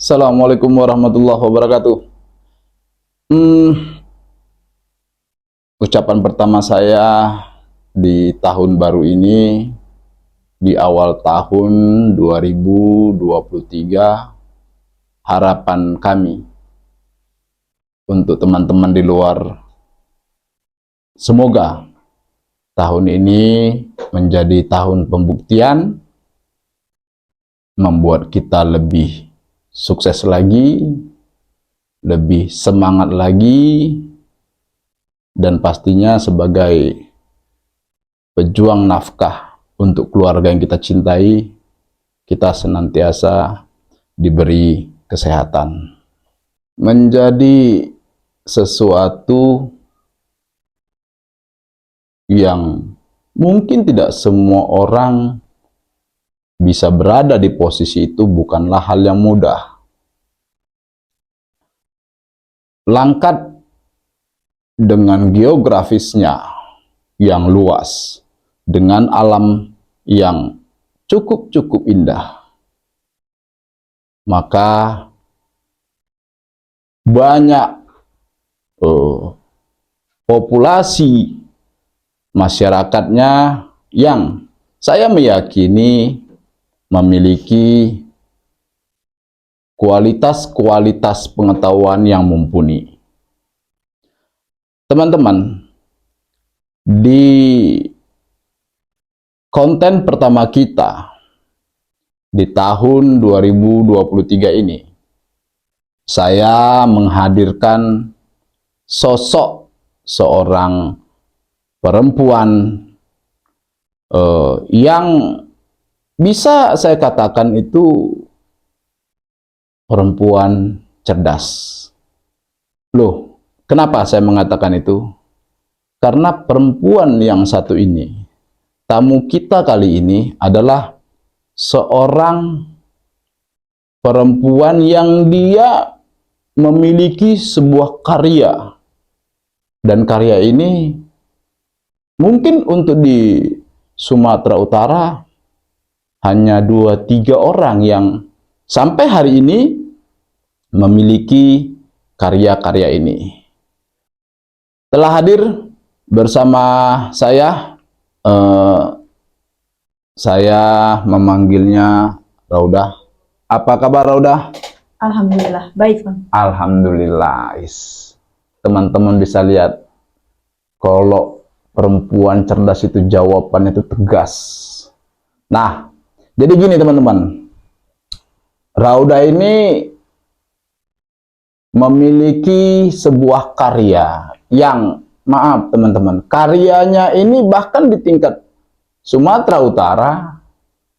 Assalamualaikum warahmatullahi wabarakatuh. Hmm, Ucapan pertama saya di tahun baru ini, di awal tahun 2023, harapan kami untuk teman-teman di luar, semoga tahun ini menjadi tahun pembuktian, membuat kita lebih sukses lagi, lebih semangat lagi, dan pastinya sebagai pejuang nafkah untuk keluarga yang kita cintai, kita senantiasa diberi kesehatan. Menjadi sesuatu yang mungkin tidak semua orang bisa berada di posisi itu bukanlah hal yang mudah. Langkat dengan geografisnya yang luas, dengan alam yang cukup indah, maka banyak populasi masyarakatnya yang saya meyakini memiliki kualitas pengetahuan yang mumpuni. Teman-teman, di konten pertama kita di tahun 2023 ini, saya menghadirkan sosok seorang perempuan yang bisa saya katakan itu perempuan cerdas. Loh, kenapa saya mengatakan itu? Karena perempuan yang satu ini, tamu kita kali ini adalah seorang perempuan yang dia memiliki sebuah karya. Dan karya ini mungkin untuk di Sumatera Utara hanya 2-3 orang yang sampai hari ini memiliki karya-karya ini. Telah hadir bersama saya memanggilnya Raudah. Apa kabar Raudah? Alhamdulillah, baik Bang. Alhamdulillah. Teman-teman bisa lihat, kalau perempuan cerdas itu jawabannya itu tegas. Nah, jadi gini teman-teman, Raudah ini memiliki sebuah karya yang, maaf teman-teman, karyanya ini bahkan di tingkat Sumatera Utara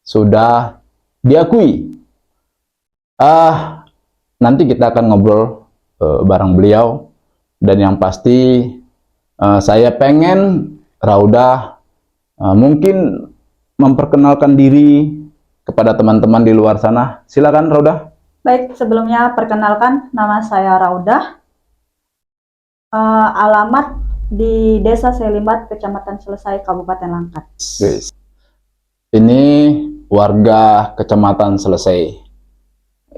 sudah diakui. Nanti kita akan ngobrol bareng beliau, dan yang pasti saya pengen Raudah mungkin memperkenalkan diri kepada teman-teman di luar sana. Silakan Raudah. Baik, sebelumnya perkenalkan, nama saya Raudah. Alamat di Desa Selimbat, Kecamatan Selesai, Kabupaten Langkat. Yes. Ini warga Kecamatan Selesai.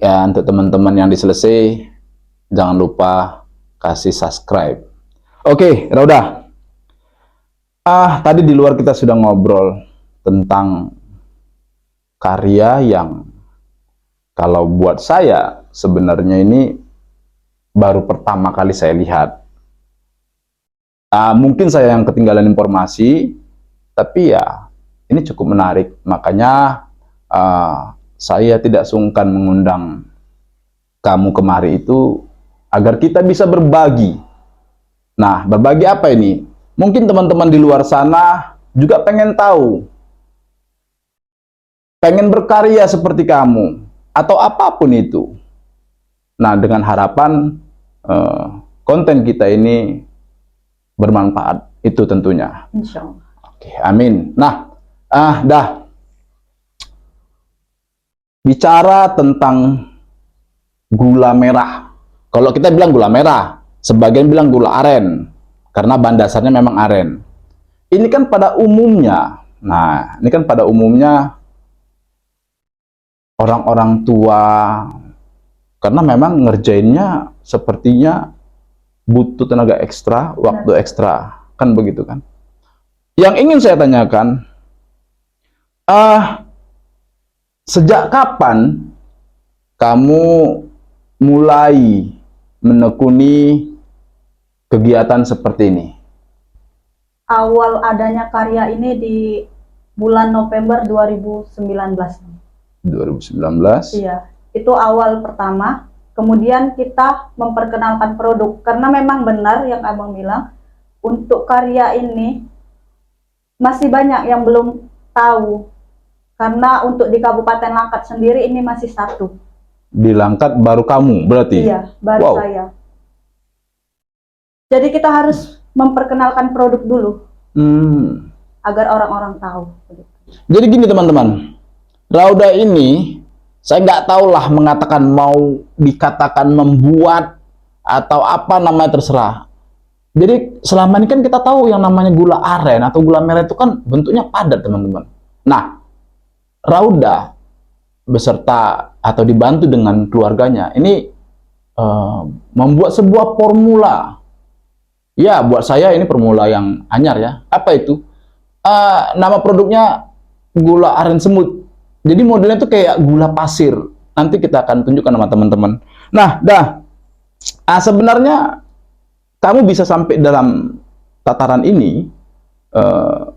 Ya, untuk teman-teman yang di Selesai, jangan lupa kasih subscribe. Oke, Raudah. Tadi di luar kita sudah ngobrol tentang karya yang kalau buat saya sebenarnya ini baru pertama kali saya lihat. Mungkin saya yang ketinggalan informasi, tapi ya ini cukup menarik. Makanya saya tidak sungkan mengundang kamu kemari itu agar kita bisa berbagi. Nah, berbagi apa ini? Mungkin teman-teman di luar sana juga pengen tahu, pengen berkarya seperti kamu, atau apapun itu. Nah, dengan harapan konten kita ini bermanfaat, itu tentunya. Insya Allah. Oke, amin. Nah, bicara tentang gula merah. Kalau kita bilang gula merah, sebagian bilang gula aren, karena bahan dasarnya memang aren. Ini kan pada umumnya, orang-orang tua Karena memang ngerjainnya sepertinya butuh tenaga ekstra, waktu ekstra, kan begitu kan? Yang ingin saya tanyakan, sejak kapan kamu mulai menekuni kegiatan seperti ini? Awal adanya karya ini di bulan November 2019. 2019? Iya, itu awal pertama. Kemudian kita memperkenalkan produk, karena memang benar yang abang bilang, untuk karya ini masih banyak yang belum tahu. Karena untuk di Kabupaten Langkat sendiri ini masih satu. Di Langkat baru kamu berarti? Iya, baru saya. Jadi kita harus memperkenalkan produk dulu, agar orang-orang tahu. Jadi gini teman-teman, Rauda ini saya nggak tahu lah mengatakan mau dikatakan membuat atau apa namanya terserah. Jadi selama ini kan kita tahu yang namanya gula aren atau gula merah itu kan bentuknya padat teman-teman. Nah, Rauda beserta atau dibantu dengan keluarganya ini membuat sebuah formula. Ya, buat saya ini formula yang anyar ya. Apa itu? Nama produknya gula aren semut. Jadi modelnya itu kayak gula pasir. Nanti kita akan tunjukkan sama teman-teman. Nah, sebenarnya kamu bisa sampai dalam tataran ini,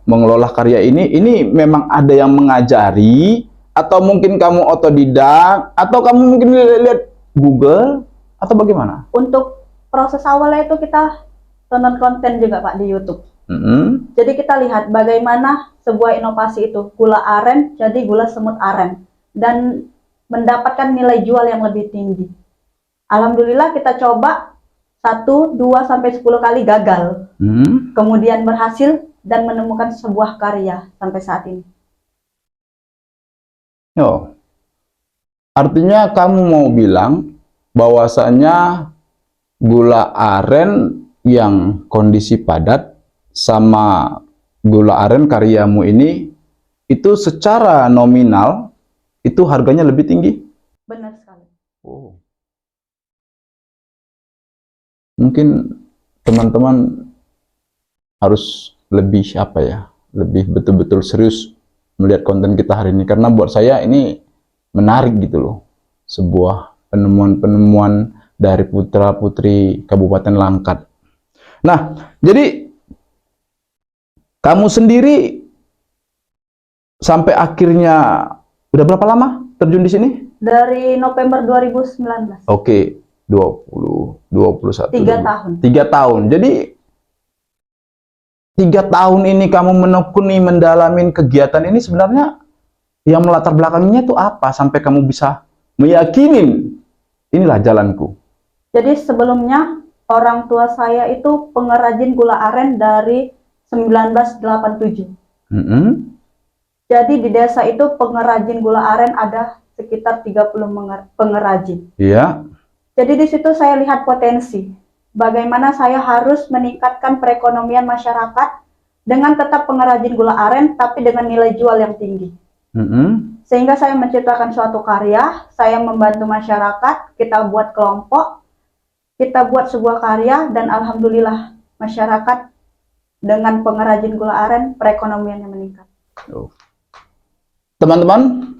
mengelola karya ini memang ada yang mengajari, atau mungkin kamu otodidak, atau kamu mungkin lihat Google, atau bagaimana? Untuk proses awalnya itu kita tonton konten juga Pak di YouTube. Jadi kita lihat bagaimana sebuah inovasi itu, gula aren jadi gula semut aren, dan mendapatkan nilai jual yang lebih tinggi. Alhamdulillah kita coba 1, 2, sampai 10 kali gagal. Kemudian berhasil dan menemukan sebuah karya sampai saat ini. Oh, artinya kamu mau bilang bahwasanya gula aren yang kondisi padat sama gula aren karyamu ini itu secara nominal itu harganya lebih tinggi? Benar sekali. Oh. Mungkin teman-teman harus lebih lebih betul-betul serius melihat konten kita hari ini, karena buat saya ini menarik gitu loh, sebuah penemuan-penemuan dari putra-putri Kabupaten Langkat. Nah, jadi kamu sendiri sampai akhirnya udah berapa lama terjun di sini? Dari November 2019. Oke, 21. 3 tahun. 3 tahun. Jadi 3 tahun ini kamu menekuni, mendalamin kegiatan ini, sebenarnya yang melatar belakangnya itu apa sampai kamu bisa meyakinin inilah jalanku? Jadi sebelumnya orang tua saya itu pengrajin gula aren dari 1987. Jadi di desa itu pengrajin gula aren ada sekitar 30 pengrajin. Iya. Jadi di situ saya lihat potensi bagaimana saya harus meningkatkan perekonomian masyarakat dengan tetap pengrajin gula aren tapi dengan nilai jual yang tinggi. Sehingga saya menciptakan suatu karya, saya membantu masyarakat, kita buat kelompok, kita buat sebuah karya, dan alhamdulillah masyarakat dengan pengrajin gula aren perekonomiannya meningkat. Teman-teman,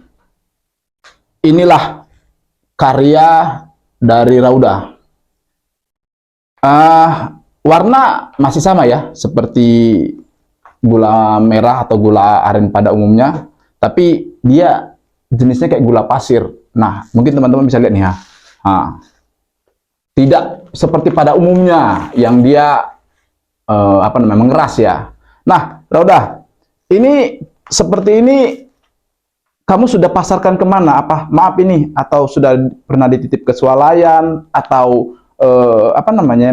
inilah karya dari Rauda. Warna masih sama ya, seperti gula merah atau gula aren pada umumnya, tapi dia jenisnya kayak gula pasir. Nah, mungkin teman-teman bisa lihat nih ya. Tidak seperti pada umumnya yang dia mengeras ya. Nah, Rauda, ini seperti ini kamu sudah pasarkan kemana? Maaf ini, atau sudah pernah dititip ke swalayan, atau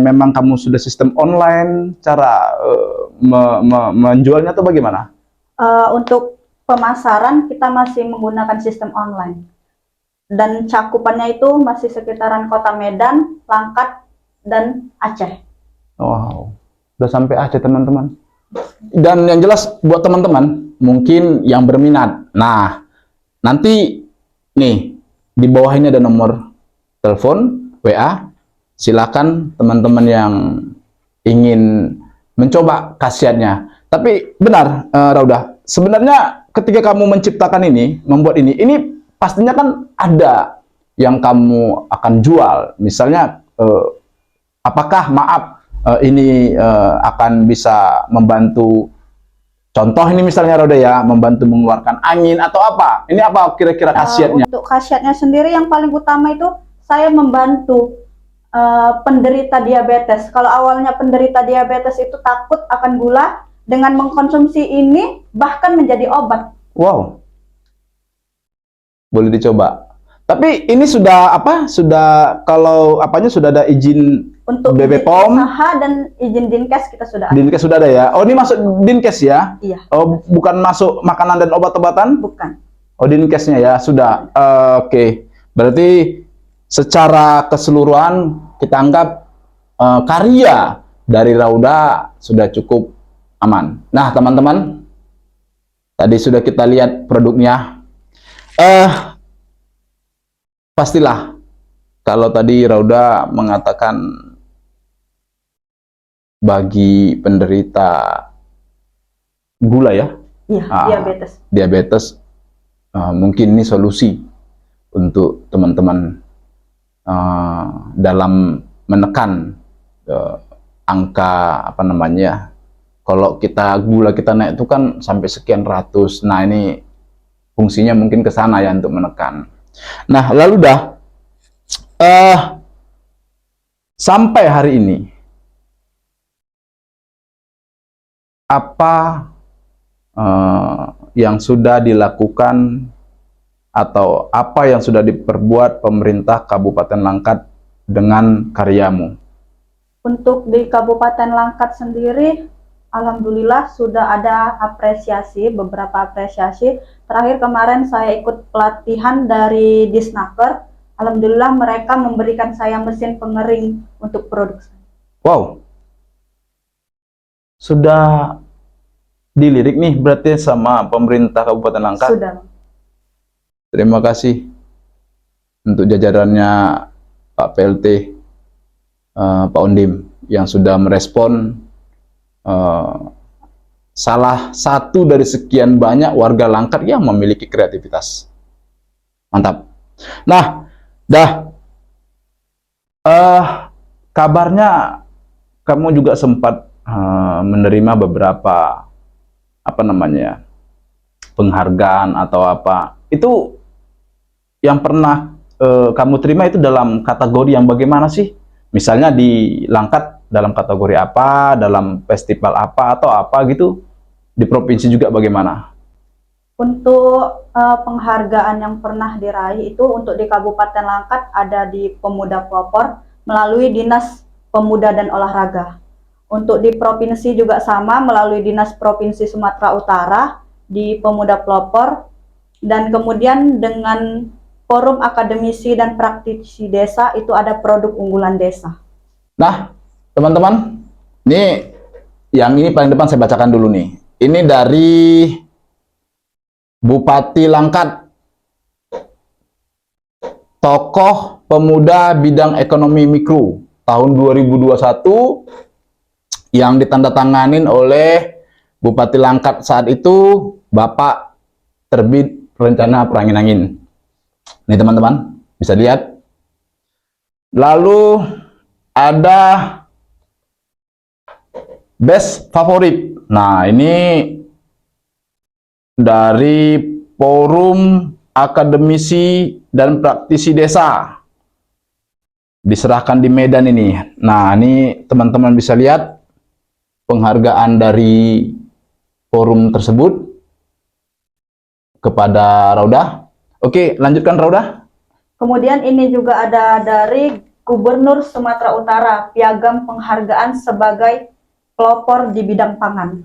memang kamu sudah sistem online cara menjualnya atau bagaimana? Untuk pemasaran kita masih menggunakan sistem online, dan cakupannya itu masih sekitaran Kota Medan, Langkat, dan Aceh. Wow, udah sampai Aceh teman-teman. Dan yang jelas buat teman-teman mungkin yang berminat, nah nanti nih di bawah ini ada nomor telepon, WA. Silakan teman-teman yang ingin mencoba khasiatnya. Tapi benar, Rauda, sebenarnya ketika kamu menciptakan ini, membuat ini pastinya kan ada yang kamu akan jual. Misalnya, apakah ini akan bisa membantu, contoh ini misalnya Rauda ya, membantu mengeluarkan angin atau apa? Ini apa kira-kira khasiatnya? Untuk khasiatnya sendiri yang paling utama itu saya membantu penderita diabetes. Kalau awalnya penderita diabetes itu takut akan gula, dengan mengkonsumsi ini bahkan menjadi obat. Wow, boleh dicoba. Tapi ini sudah apa? Sudah kalau apanya sudah ada izin untuk BPOM, usaha dan izin Dinkes kita sudah ada. Dinkes sudah ada ya. Oh, ini masuk Dinkes ya? Iya. Oh, bukan masuk makanan dan obat-obatan? Bukan. Oh, Dinkesnya ya sudah. Oke. Berarti secara keseluruhan kita anggap karya dari Rauda sudah cukup aman. Nah, teman-teman, tadi sudah kita lihat produknya. Pastilah kalau tadi Rauda mengatakan bagi penderita gula ya, diabetes, mungkin ini solusi untuk teman-teman dalam menekan angka apa namanya. Kalau gula kita naik itu kan sampai sekian ratus. Nah, ini fungsinya mungkin ke sana ya untuk menekan. Nah, lalu sampai hari ini apa yang sudah dilakukan atau apa yang sudah diperbuat pemerintah Kabupaten Langkat dengan karyamu? Untuk di Kabupaten Langkat sendiri, alhamdulillah sudah ada beberapa apresiasi. Terakhir kemarin saya ikut pelatihan dari Disnaker. Alhamdulillah mereka memberikan saya mesin pengering untuk produksi. Wow, sudah dilirik nih berarti sama pemerintah Kabupaten Langkat? Sudah. Terima kasih untuk jajarannya Pak PLT, Pak Ondim yang sudah merespon salah satu dari sekian banyak warga Langkat yang memiliki kreativitas. Mantap. Nah, kabarnya kamu juga sempat menerima beberapa apa namanya penghargaan atau apa. Itu yang pernah kamu terima itu dalam kategori yang bagaimana sih? Misalnya di Langkat dalam kategori apa, dalam festival apa atau apa gitu? Di provinsi juga bagaimana? Untuk penghargaan yang pernah diraih itu untuk di Kabupaten Langkat ada di Pemuda Pelopor melalui Dinas Pemuda dan Olahraga. Untuk di provinsi juga sama melalui Dinas Provinsi Sumatera Utara di Pemuda Pelopor, dan kemudian dengan Forum Akademisi dan Praktisi Desa itu ada produk unggulan desa. Nah, teman-teman, ini paling depan saya bacakan dulu nih. Ini dari Bupati Langkat, tokoh pemuda bidang ekonomi mikro tahun 2021 yang ditandatanganin oleh Bupati Langkat saat itu, Bapak Terbit Rencana Perangin-Angin. Nih teman-teman, bisa lihat. Lalu ada best favorit. Nah, ini dari Forum Akademisi dan Praktisi Desa. Diserahkan di Medan ini. Nah, ini teman-teman bisa lihat penghargaan dari forum tersebut kepada Rauda. Oke, lanjutkan Rauda. Kemudian ini juga ada dari Gubernur Sumatera Utara, piagam penghargaan sebagai pelopor di bidang pangan.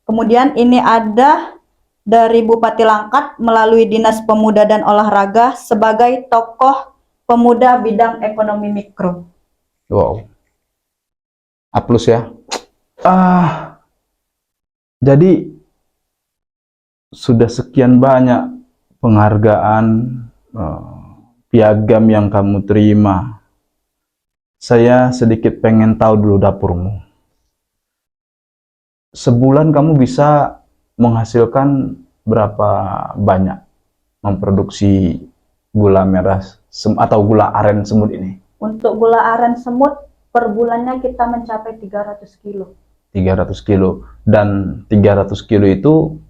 Kemudian ini ada dari Bupati Langkat melalui Dinas Pemuda dan Olahraga sebagai tokoh pemuda bidang ekonomi mikro. Wow. A+ ya. Jadi sudah sekian banyak penghargaan, piagam yang kamu terima. Saya sedikit pengen tahu dulu dapurmu. Sebulan kamu bisa menghasilkan berapa banyak memproduksi gula merah atau gula aren semut ini? Untuk gula aren semut, per bulannya kita mencapai 300 kilo. 300 kilo. Dan 300 kilo itu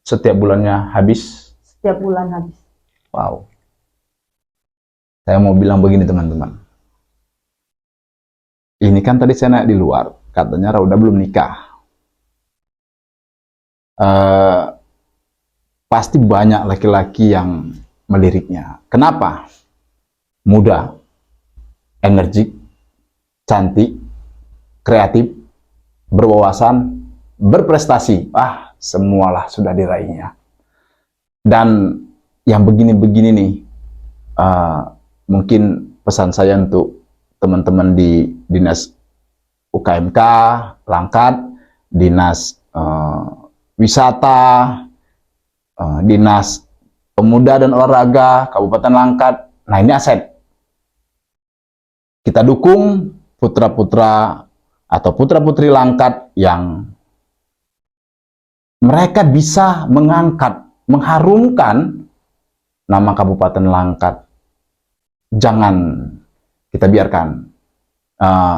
setiap bulannya habis? Setiap bulan habis. Wow. Saya mau bilang begini teman-teman. Ini kan tadi saya naik di luar, katanya Rauda belum nikah. Pasti banyak laki-laki yang meliriknya. Kenapa? Muda, energik, cantik, kreatif, berwawasan, berprestasi. Semualah sudah diraihnya. Dan yang begini-begini nih, mungkin pesan saya untuk teman-teman di Dinas UKMK, Langkat, Dinas Wisata, Dinas Pemuda dan Olahraga, Kabupaten Langkat. Nah, ini aset. Kita dukung putra-putra atau putra-putri Langkat yang mereka bisa mengangkat, mengharumkan nama Kabupaten Langkat. Jangan kita biarkan.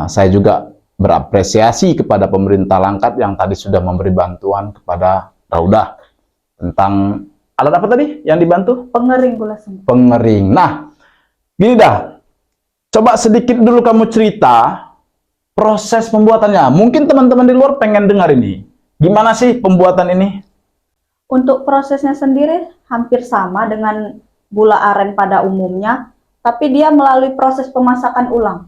Saya juga berapresiasi kepada pemerintah Langkat yang tadi sudah memberi bantuan kepada Rauda tentang alat apa tadi yang dibantu? Pengering gula semut. Pengering. Nah, gini dah. Coba sedikit dulu kamu cerita proses pembuatannya. Mungkin teman-teman di luar pengen dengar ini. Gimana sih pembuatan ini? Untuk prosesnya sendiri hampir sama dengan gula aren pada umumnya, tapi dia melalui proses pemasakan ulang.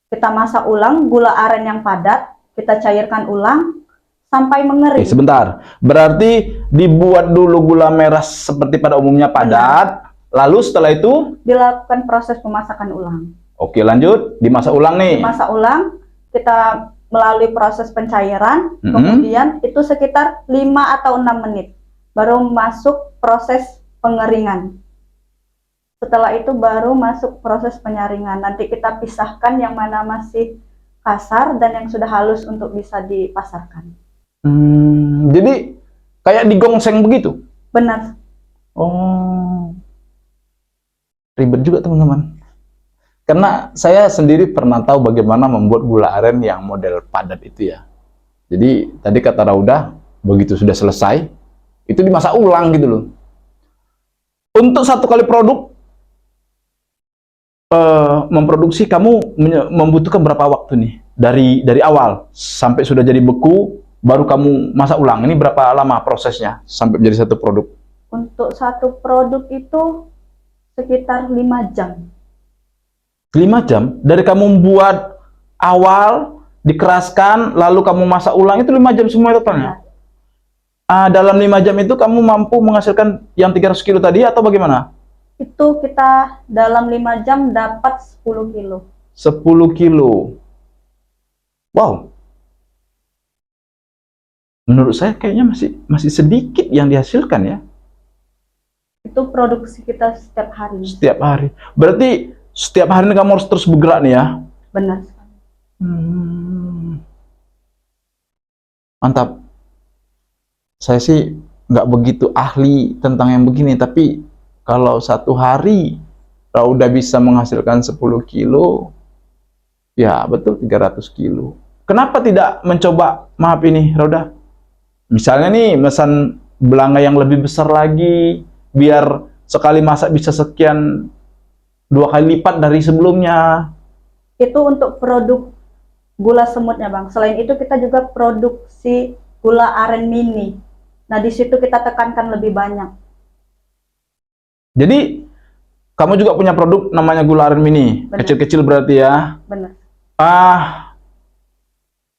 Kita masak ulang gula aren yang padat, kita cairkan ulang sampai mengering. Sebentar, berarti dibuat dulu gula merah seperti pada umumnya padat, lalu setelah itu dilakukan proses pemasakan ulang. Oke, lanjut, dimasak ulang nih. Dimasak ulang, kita melalui proses pencairan, kemudian itu sekitar 5 atau 6 menit, baru masuk proses pengeringan. Setelah itu baru masuk proses penyaringan. Nanti kita pisahkan yang mana masih kasar dan yang sudah halus untuk bisa dipasarkan. Jadi kayak digongseng begitu? Benar. Oh, ribet juga teman-teman. Karena saya sendiri pernah tahu bagaimana membuat gula aren yang model padat itu ya. Jadi tadi kata Rauda, begitu sudah selesai, itu dimasak ulang gitu loh. Untuk satu kali produk, memproduksi kamu membutuhkan berapa waktu nih? Dari awal sampai sudah jadi beku, baru kamu masak ulang. Ini berapa lama prosesnya sampai menjadi satu produk? Untuk satu produk itu sekitar 5 jam. 5 jam? Dari kamu buat awal, dikeraskan, lalu kamu masak ulang, itu 5 jam semua totalnya? Dalam 5 jam itu kamu mampu menghasilkan yang 300 kilo tadi atau bagaimana? Itu kita dalam 5 jam dapat 10 kilo. 10 kilo. Wow. Menurut saya kayaknya masih sedikit yang dihasilkan ya. Itu produksi kita setiap hari. Setiap hari. Berarti setiap hari ini kamu harus terus bergerak nih ya? Benar. Mantap. Saya sih nggak begitu ahli tentang yang begini, tapi kalau satu hari udah bisa menghasilkan 10 kilo, ya betul 300 kilo. Kenapa tidak mencoba, maaf ini Rauda, misalnya nih mesan belanga yang lebih besar lagi, biar sekali masak bisa sekian, 2 kali lipat dari sebelumnya. Itu untuk produk gula semutnya Bang. Selain itu kita juga produksi gula aren mini. Nah di situ kita tekankan lebih banyak. Jadi kamu juga punya produk namanya gula aren mini, kecil-kecil berarti ya? Benar.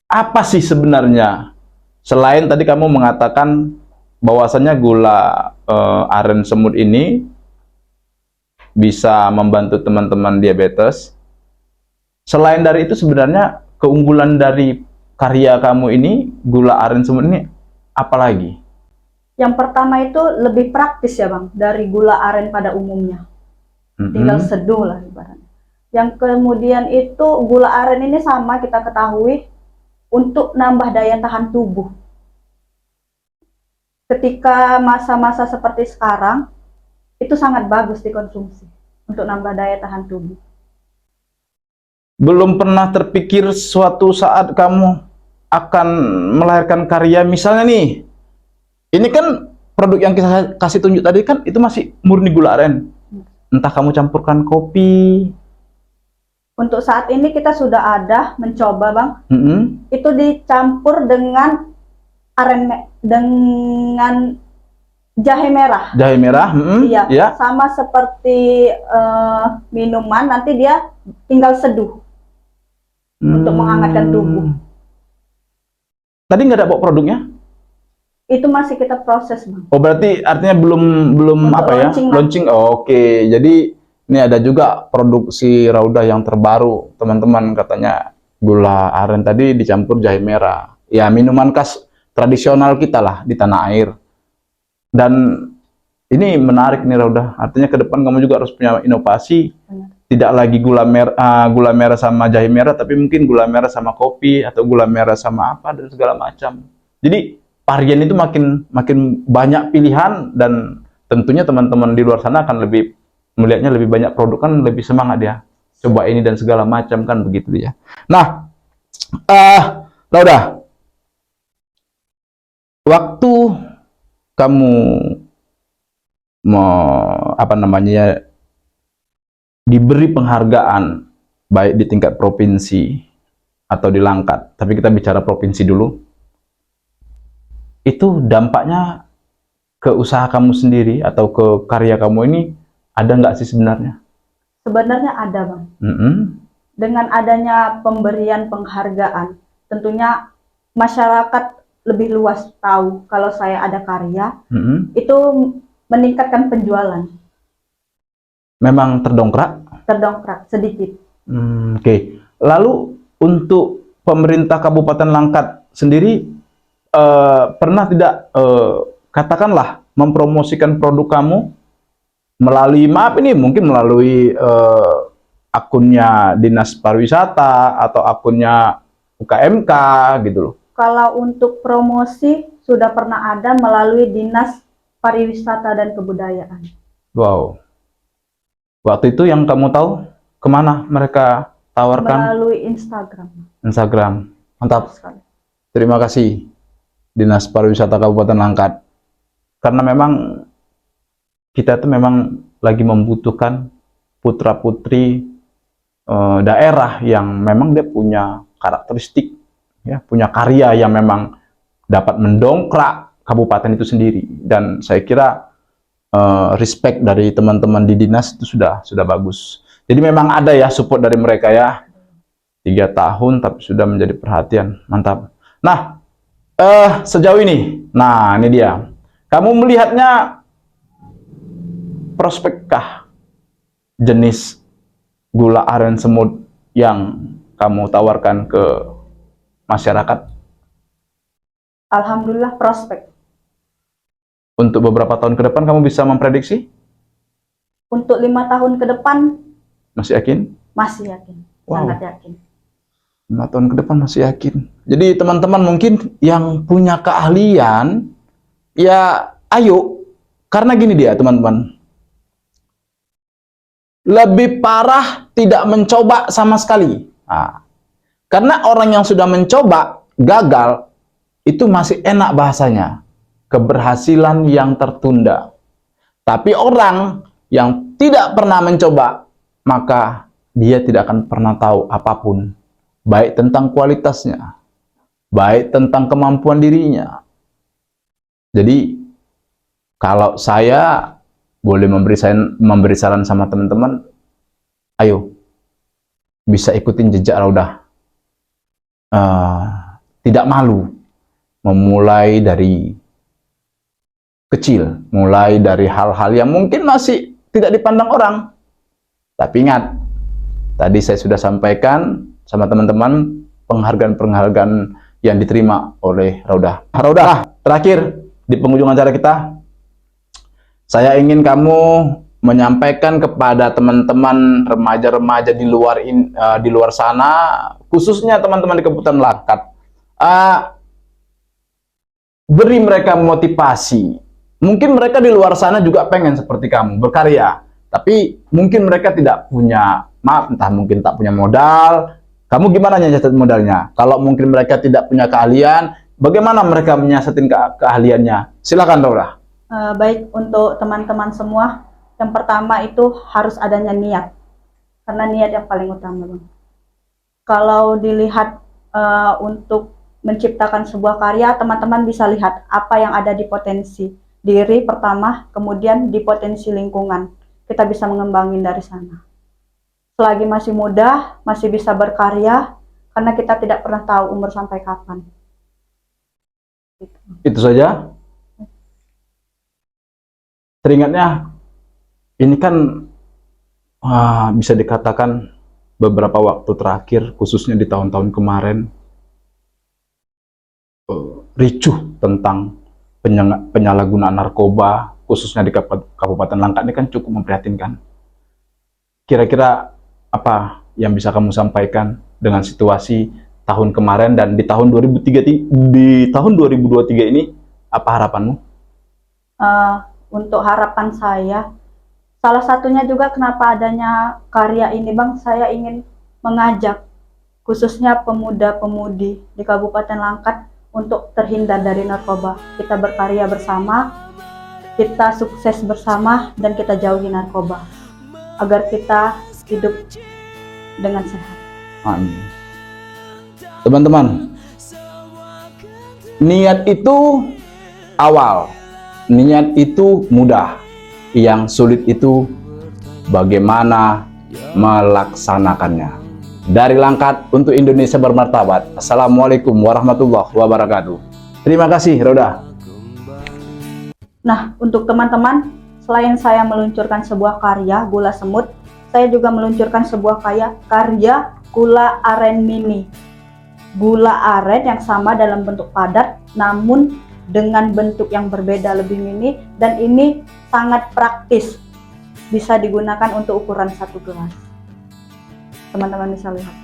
Apa sih sebenarnya? Selain tadi kamu mengatakan bahwasannya gula aren semut ini bisa membantu teman-teman diabetes. Selain dari itu sebenarnya keunggulan dari karya kamu ini, gula aren semut ini, apa lagi? Yang pertama itu lebih praktis ya Bang, dari gula aren pada umumnya. tinggal seduh lah ibaratnya. Yang kemudian itu gula aren ini sama kita ketahui untuk nambah daya tahan tubuh. Ketika masa-masa seperti sekarang, itu sangat bagus dikonsumsi untuk nambah daya tahan tubuh. Belum pernah terpikir suatu saat kamu akan melahirkan karya, misalnya nih, ini kan produk yang kita kasih tunjuk tadi kan itu masih murni gula aren. Entah kamu campurkan kopi. Untuk saat ini kita sudah ada mencoba, Bang. Itu dicampur dengan dengan jahe merah. Jahe merah, iya, ya. Sama seperti minuman, nanti dia tinggal seduh untuk menghangatkan tubuh. Tadi nggak ada bawa produknya? Itu masih kita proses, Bang. Oh, berarti artinya belum Untuk apa ya? Launching. Oh, oke. Jadi ini ada juga produksi Raudah yang terbaru, teman-teman, katanya gula aren tadi dicampur jahe merah. Ya, minuman khas tradisional kita lah di tanah air. Dan ini menarik nih Raudah. Artinya ke depan kamu juga harus punya inovasi. Benar. Tidak lagi gula merah sama jahe merah, tapi mungkin gula merah sama kopi atau gula merah sama apa dan segala macam. Jadi varian itu makin banyak pilihan, dan tentunya teman-teman di luar sana akan lebih melihatnya lebih banyak produk, kan lebih semangat ya. Coba ini dan segala macam kan begitu ya. Nah, Raudah, waktu kamu diberi penghargaan baik di tingkat provinsi atau di Langkat, tapi kita bicara provinsi dulu, itu dampaknya ke usaha kamu sendiri atau ke karya kamu ini ada nggak sih sebenarnya? Sebenarnya ada, Bang. Dengan adanya pemberian penghargaan, tentunya masyarakat lebih luas tahu kalau saya ada karya, itu meningkatkan penjualan. Memang terdongkrak? Terdongkrak sedikit. Oke. Lalu untuk pemerintah Kabupaten Langkat sendiri pernah tidak katakanlah mempromosikan produk kamu melalui, mungkin melalui akunnya Dinas Pariwisata atau akunnya UKMK gitu loh? Kalau untuk promosi sudah pernah ada melalui Dinas Pariwisata dan Kebudayaan. Wow. Waktu itu yang kamu tahu kemana mereka tawarkan? Melalui Instagram. Instagram. Mantap. Sekali. Terima kasih Dinas Pariwisata Kabupaten Langkat. Karena memang kita itu memang lagi membutuhkan putra-putri daerah yang memang dia punya karakteristik, ya, punya karya yang memang dapat mendongkrak kabupaten itu sendiri. Dan saya kira respect dari teman-teman di dinas itu sudah bagus. Jadi memang ada ya support dari mereka ya. 3 tahun tapi sudah menjadi perhatian. Mantap. Nah, sejauh ini, nah ini dia. Kamu melihatnya prospekkah jenis gula aren semut yang kamu tawarkan ke masyarakat? Alhamdulillah prospek. Untuk beberapa tahun ke depan kamu bisa memprediksi? Untuk 5 tahun ke depan masih yakin? Masih yakin. Wow. Sangat yakin. 5 tahun ke depan masih yakin. Jadi teman-teman mungkin yang punya keahlian, ya ayo. Karena gini dia teman-teman. Lebih parah tidak mencoba sama sekali. Nah, karena orang yang sudah mencoba, gagal, itu masih enak bahasanya. Keberhasilan yang tertunda. Tapi orang yang tidak pernah mencoba, maka dia tidak akan pernah tahu apapun. Baik tentang kualitasnya, baik tentang kemampuan dirinya. Jadi, kalau saya boleh memberi saran sama teman-teman, ayo, bisa ikutin jejak Raudah. Tidak malu, memulai dari kecil, mulai dari hal-hal yang mungkin masih tidak dipandang orang. Tapi ingat, tadi saya sudah sampaikan sama teman-teman penghargaan-penghargaan yang diterima oleh Raudah. Raudah, terakhir di penghujung acara kita, saya ingin kamu menyampaikan kepada teman-teman remaja-remaja di luar sana, khususnya teman-teman di Kabupaten Langkat, beri mereka motivasi. Mungkin mereka di luar sana juga pengen seperti kamu berkarya, tapi mungkin mereka tidak punya, maaf, entah mungkin tak punya modal. Kamu gimana nyiasat modalnya? Kalau mungkin mereka tidak punya keahlian, bagaimana mereka menyiasatin keahliannya? Silakan, Raura. Baik, untuk teman-teman semua, yang pertama itu harus adanya niat, karena niat yang paling utama, Bang. Kalau dilihat untuk menciptakan sebuah karya, teman-teman bisa lihat apa yang ada di potensi diri pertama, kemudian di potensi lingkungan. Kita bisa mengembangin dari sana. Selagi masih muda, masih bisa berkarya, karena kita tidak pernah tahu umur sampai kapan. Itu saja. Teringatnya, ini kan bisa dikatakan beberapa waktu terakhir, khususnya di tahun-tahun kemarin, ricuh tentang penyalahgunaan narkoba, khususnya di Kabupaten Langkat ini kan cukup memprihatinkan. Kira-kira apa yang bisa kamu sampaikan dengan situasi tahun kemarin dan di tahun 2023 ini, apa harapanmu? Untuk harapan saya, salah satunya juga kenapa adanya karya ini, Bang, saya ingin mengajak khususnya pemuda-pemudi di Kabupaten Langkat untuk terhindar dari narkoba. Kita berkarya bersama, kita sukses bersama, dan kita jauhi narkoba agar kita hidup dengan sehat. Amin. Teman-teman, niat itu awal, niat itu mudah, yang sulit itu bagaimana melaksanakannya. Dari Langkat untuk Indonesia bermartabat. Assalamualaikum warahmatullahi wabarakatuh. Terima kasih, Roda. Nah, untuk teman-teman, selain saya meluncurkan sebuah karya gula semut, saya juga meluncurkan sebuah karya gula aren mini. Gula aren yang sama dalam bentuk padat, namun dengan bentuk yang berbeda, lebih mini, dan ini sangat praktis, bisa digunakan untuk ukuran 1 gelas. Teman-teman bisa lihat.